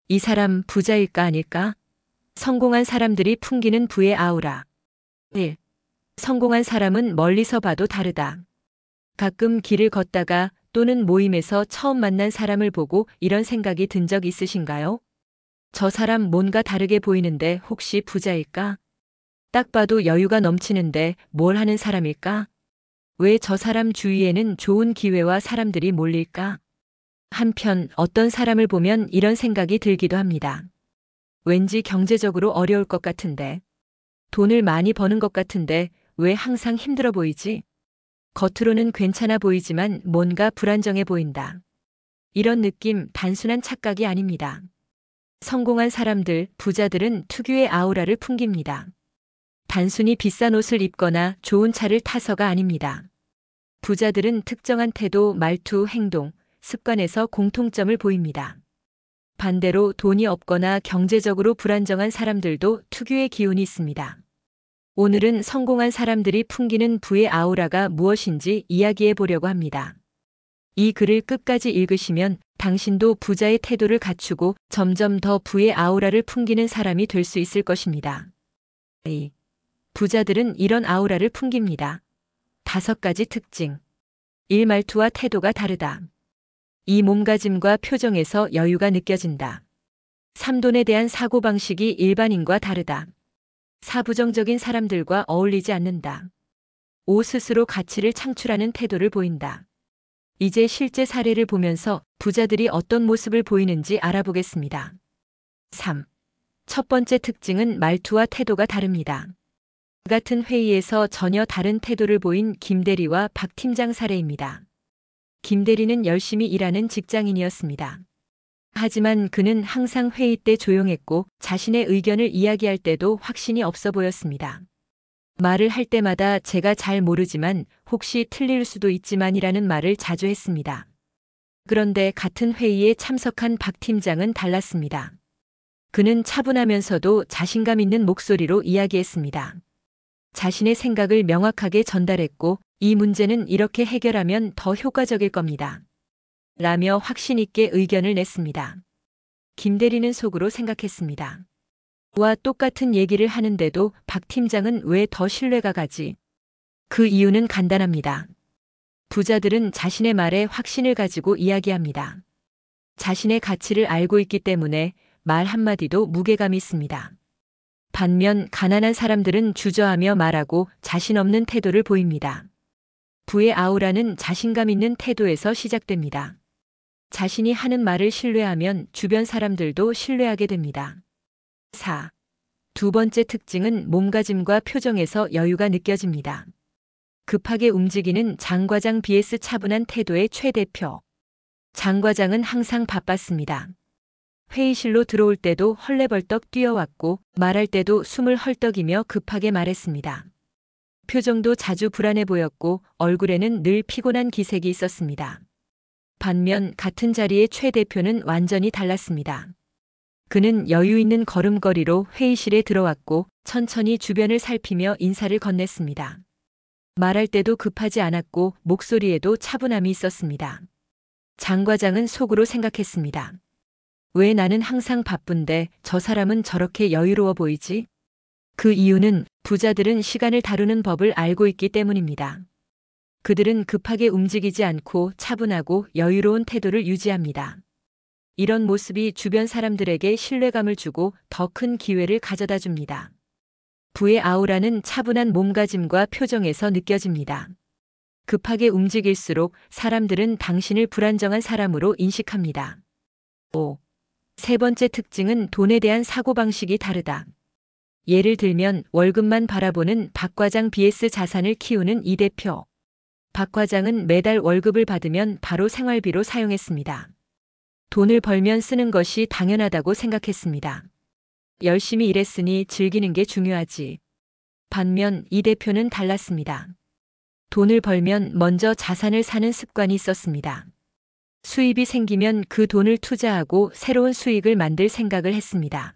이 사람 부자일까 아닐까? 성공한 사람들이 풍기는 부의 아우라. 1. 성공한 사람은 멀리서 봐도 다르다. 가끔 길을 걷다가 또는 모임에서 처음 만난 사람을 보고 이런 생각이 든 적 있으신가요? 저 사람 뭔가 다르게 보이는데 혹시 부자일까? 딱 봐도 여유가 넘치는데 뭘 하는 사람일까? 왜 저 사람 주위에는 좋은 기회와 사람들이 몰릴까? 한편 어떤 사람을 보면 이런 생각이 들기도 합니다. 왠지 경제적으로 어려울 것 같은데, 돈을 많이 버는 것 같은데 왜 항상 힘들어 보이지? 겉으로는 괜찮아 보이지만 뭔가 불안정해 보인다. 이런 느낌 단순한 착각이 아닙니다. 성공한 사람들, 부자들은 특유의 아우라를 풍깁니다. 단순히 비싼 옷을 입거나 좋은 차를 타서가 아닙니다. 부자들은 특정한 태도, 말투, 행동, 습관에서 공통점을 보입니다. 반대로 돈이 없거나 경제적으로 불안정한 사람들도 특유의 기운이 있습니다. 오늘은 성공한 사람들이 풍기는 부의 아우라가 무엇인지 이야기해 보려고 합니다. 이 글을 끝까지 읽으시면 당신도 부자의 태도를 갖추고 점점 더 부의 아우라를 풍기는 사람이 될 수 있을 것입니다. 부자들은 이런 아우라를 풍깁니다. 5가지 특징. 1. 말투와 태도가 다르다. 이 몸가짐과 표정에서 여유가 느껴진다. 3. 돈에 대한 사고방식이 일반인과 다르다. 4. 부정적인 사람들과 어울리지 않는다. 5. 스스로 가치를 창출하는 태도를 보인다. 이제 실제 사례를 보면서 부자들이 어떤 모습을 보이는지 알아보겠습니다. 3. 첫 번째 특징은 말투와 태도가 다릅니다. 같은 회의에서 전혀 다른 태도를 보인 김 대리와 박 팀장 사례입니다. 김 대리는 열심히 일하는 직장인이었습니다. 하지만 그는 항상 회의 때 조용했고 자신의 의견을 이야기할 때도 확신이 없어 보였습니다. 말을 할 때마다 제가 잘 모르지만 혹시 틀릴 수도 있지만이라는 말을 자주 했습니다. 그런데 같은 회의에 참석한 박 팀장은 달랐습니다. 그는 차분하면서도 자신감 있는 목소리로 이야기했습니다. 자신의 생각을 명확하게 전달했고 이 문제는 이렇게 해결하면 더 효과적일 겁니다. 라며 확신 있게 의견을 냈습니다. 김 대리는 속으로 생각했습니다. 와 똑같은 얘기를 하는데도 박 팀장은 왜 더 신뢰가 가지? 그 이유는 간단합니다. 부자들은 자신의 말에 확신을 가지고 이야기합니다. 자신의 가치를 알고 있기 때문에 말 한마디도 무게감이 있습니다. 반면 가난한 사람들은 주저하며 말하고 자신 없는 태도를 보입니다. 부의 아우라는 자신감 있는 태도에서 시작됩니다. 자신이 하는 말을 신뢰하면 주변 사람들도 신뢰하게 됩니다. 4. 두 번째 특징은 몸가짐과 표정에서 여유가 느껴집니다. 급하게 움직이는 장 과장 vs 차분한 태도의 최대표. 장 과장은 항상 바빴습니다. 회의실로 들어올 때도 헐레벌떡 뛰어왔고 말할 때도 숨을 헐떡이며 급하게 말했습니다. 표정도 자주 불안해 보였고 얼굴에는 늘 피곤한 기색이 있었습니다. 반면 같은 자리의 최 대표는 완전히 달랐습니다. 그는 여유 있는 걸음걸이로 회의실에 들어왔고 천천히 주변을 살피며 인사를 건넸습니다. 말할 때도 급하지 않았고 목소리에도 차분함이 있었습니다. 장 과장은 속으로 생각했습니다. 왜 나는 항상 바쁜데 저 사람은 저렇게 여유로워 보이지? 그 이유는 부자들은 시간을 다루는 법을 알고 있기 때문입니다. 그들은 급하게 움직이지 않고 차분하고 여유로운 태도를 유지합니다. 이런 모습이 주변 사람들에게 신뢰감을 주고 더 큰 기회를 가져다 줍니다. 부의 아우라는 차분한 몸가짐과 표정에서 느껴집니다. 급하게 움직일수록 사람들은 당신을 불안정한 사람으로 인식합니다. 5. 세 번째 특징은 돈에 대한 사고방식이 다르다. 예를 들면 월급만 바라보는 박 과장 vs 자산을 키우는 이 대표. 박 과장은 매달 월급을 받으면 바로 생활비로 사용했습니다. 돈을 벌면 쓰는 것이 당연하다고 생각했습니다. 열심히 일했으니 즐기는 게 중요하지. 반면 이 대표는 달랐습니다. 돈을 벌면 먼저 자산을 사는 습관이 있었습니다. 수입이 생기면 그 돈을 투자하고 새로운 수익을 만들 생각을 했습니다.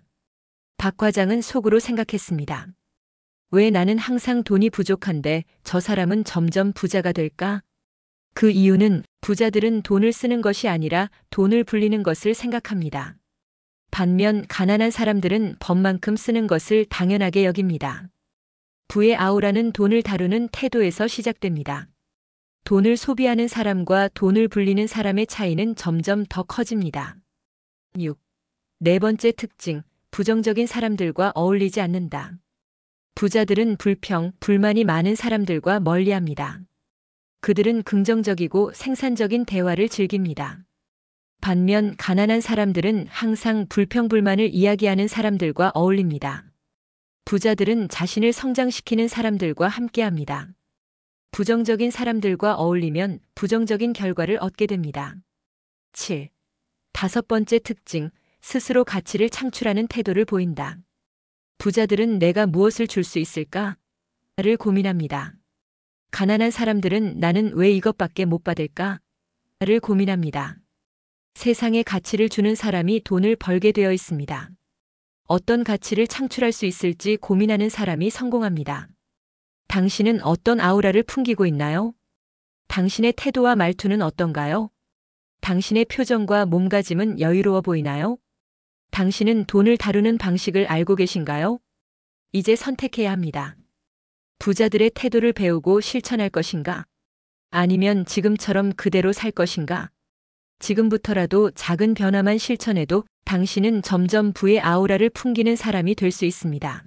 박 과장은 속으로 생각했습니다. 왜 나는 항상 돈이 부족한데 저 사람은 점점 부자가 될까? 그 이유는 부자들은 돈을 쓰는 것이 아니라 돈을 불리는 것을 생각합니다. 반면 가난한 사람들은 법만큼 쓰는 것을 당연하게 여깁니다. 부의 아우라는 돈을 다루는 태도에서 시작됩니다. 돈을 소비하는 사람과 돈을 불리는 사람의 차이는 점점 더 커집니다. 6. 네 번째 특징, 부정적인 사람들과 어울리지 않는다. 부자들은 불평, 불만이 많은 사람들과 멀리합니다. 그들은 긍정적이고 생산적인 대화를 즐깁니다. 반면 가난한 사람들은 항상 불평불만을 이야기하는 사람들과 어울립니다. 부자들은 자신을 성장시키는 사람들과 함께합니다. 부정적인 사람들과 어울리면 부정적인 결과를 얻게 됩니다. 7. 다섯 번째 특징, 스스로 가치를 창출하는 태도를 보인다. 부자들은 내가 무엇을 줄 수 있을까? 를 고민합니다. 가난한 사람들은 나는 왜 이것밖에 못 받을까? 를 고민합니다. 세상에 가치를 주는 사람이 돈을 벌게 되어 있습니다. 어떤 가치를 창출할 수 있을지 고민하는 사람이 성공합니다. 당신은 어떤 아우라를 풍기고 있나요? 당신의 태도와 말투는 어떤가요? 당신의 표정과 몸가짐은 여유로워 보이나요? 당신은 돈을 다루는 방식을 알고 계신가요? 이제 선택해야 합니다. 부자들의 태도를 배우고 실천할 것인가? 아니면 지금처럼 그대로 살 것인가? 지금부터라도 작은 변화만 실천해도 당신은 점점 부의 아우라를 풍기는 사람이 될 수 있습니다.